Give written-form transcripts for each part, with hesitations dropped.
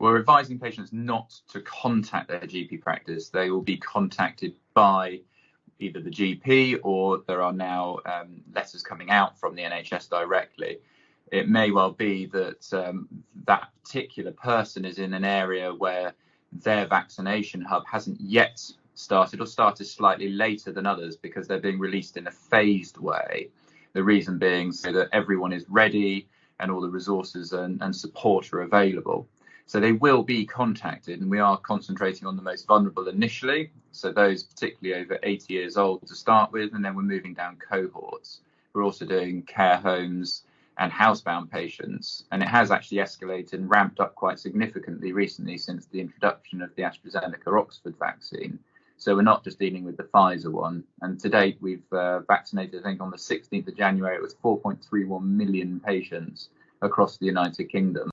We're advising patients not to contact their GP practice. They will be contacted by either the GP, or there are now letters coming out from the NHS directly. It may well be that that particular person is in an area where their vaccination hub hasn't yet started, or started slightly later than others, because they're being released in a phased way. The reason being so that everyone is ready and all the resources and support are available. So they will be contacted, and we are concentrating on the most vulnerable initially, so those particularly over 80 years old to start with, and then we're moving down cohorts. We're also doing care homes and housebound patients, and it has actually escalated and ramped up quite significantly recently since the introduction of the AstraZeneca Oxford vaccine. So we're not just dealing with the Pfizer one, and to date we've vaccinated, I think on the 16th of January, it was 4.31 million patients across the United Kingdom.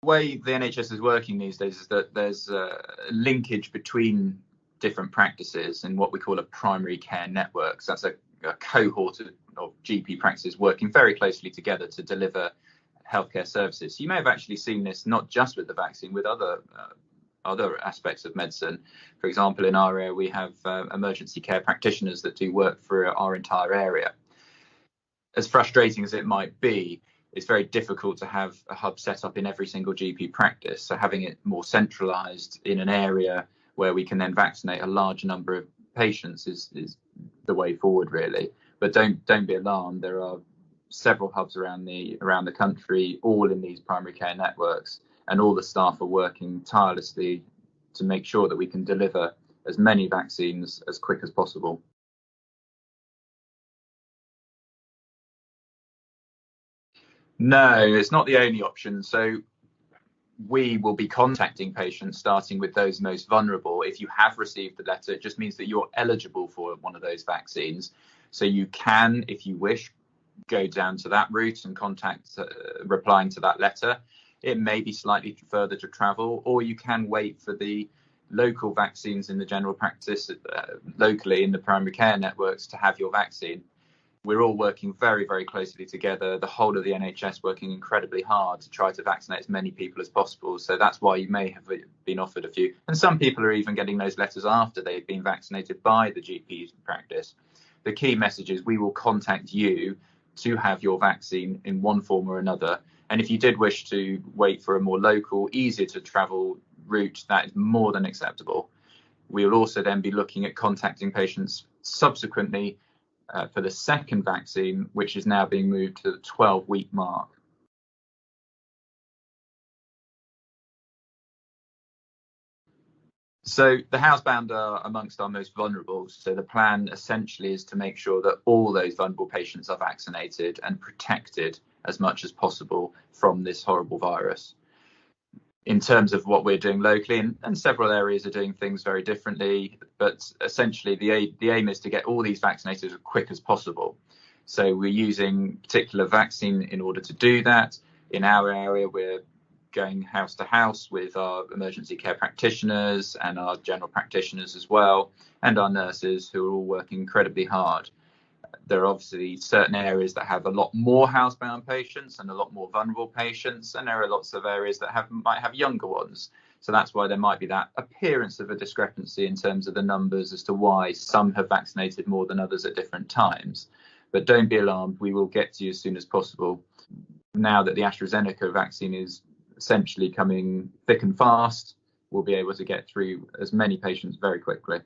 The way the NHS is working these days is that there's a linkage between different practices in what we call a primary care network. So that's a cohort of GP practices working very closely together to deliver healthcare services. You may have actually seen this not just with the vaccine, with other aspects of medicine. For example, in our area, we have emergency care practitioners that do work for our entire area. As frustrating as it might be, it's very difficult to have a hub set up in every single GP practice. So having it more centralised in an area where we can then vaccinate a large number of patients is the way forward, really. But don't be alarmed. There are several hubs around the country, all in these primary care networks, and all the staff are working tirelessly to make sure that we can deliver as many vaccines as quick as possible. No, it's not the only option. So we will be contacting patients, starting with those most vulnerable. If you have received the letter, it just means that you're eligible for one of those vaccines. So you can, if you wish, go down to that route and contact replying to that letter. It may be slightly further to travel, or you can wait for the local vaccines in the general practice, locally in the primary care networks, to have your vaccine. We're all working very, very closely together, the whole of the NHS working incredibly hard to try to vaccinate as many people as possible. So that's why you may have been offered a few. And some people are even getting those letters after they've been vaccinated by the GP practice. The key message is we will contact you to have your vaccine in one form or another. And if you did wish to wait for a more local, easier to travel route, that is more than acceptable. We will also then be looking at contacting patients subsequently for the second vaccine, which is now being moved to the 12-week mark. So the housebound are amongst our most vulnerable. So the plan essentially is to make sure that all those vulnerable patients are vaccinated and protected as much as possible from this horrible virus. In terms of what we're doing locally, and several areas are doing things very differently, but essentially the aim is to get all these vaccinated as quick as possible. So we're using particular vaccine in order to do that. In our area, we're going house to house with our emergency care practitioners and our general practitioners as well, and our nurses, who are all working incredibly hard. There are obviously certain areas that have a lot more housebound patients and a lot more vulnerable patients, and there are lots of areas that might have younger ones. So that's why there might be that appearance of a discrepancy in terms of the numbers as to why some have vaccinated more than others at different times. But don't be alarmed, we will get to you as soon as possible. Now that the AstraZeneca vaccine is essentially coming thick and fast, we'll be able to get through as many patients very quickly.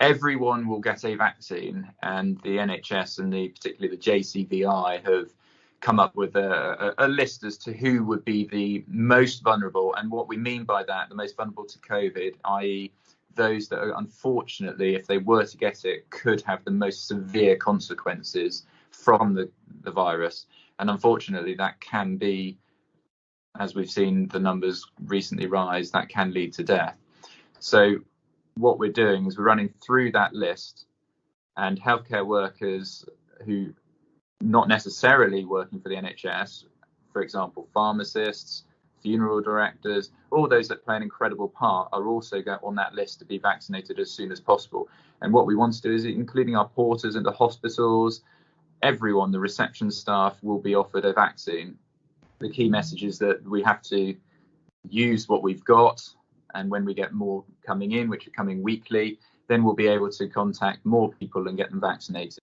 Everyone will get a vaccine, and the NHS and particularly the JCVI have come up with a list as to who would be the most vulnerable. And what we mean by that, the most vulnerable to COVID, i.e. those that are, unfortunately, if they were to get it, could have the most severe consequences from the virus. And unfortunately, that can be, as we've seen the numbers recently rise, that can lead to death. So what we're doing is we're running through that list, and healthcare workers who not necessarily working for the NHS, for example, pharmacists, funeral directors, all those that play an incredible part are also on that list to be vaccinated as soon as possible. And what we want to do is, including our porters in the hospitals, everyone, the reception staff, will be offered a vaccine. The key message is that we have to use what we've got, and when we get more coming in, which are coming weekly, then we'll be able to contact more people and get them vaccinated.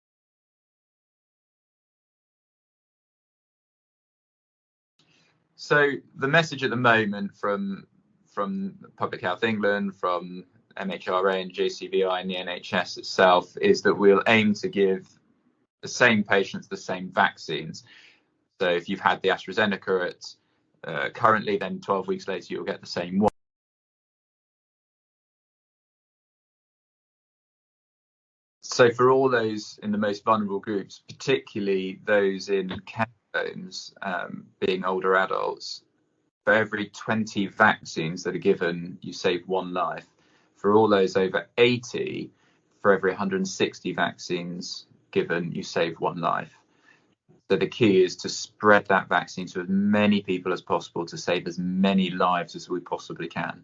So the message at the moment from Public Health England, from MHRA and JCVI and the NHS itself is that we'll aim to give the same patients the same vaccines. So if you've had the AstraZeneca currently, then 12 weeks later you'll get the same one. So for all those in the most vulnerable groups, particularly those in care homes, being older adults, for every 20 vaccines that are given, you save one life. For all those over 80, for every 160 vaccines given, you save one life. So the key is to spread that vaccine to as many people as possible to save as many lives as we possibly can.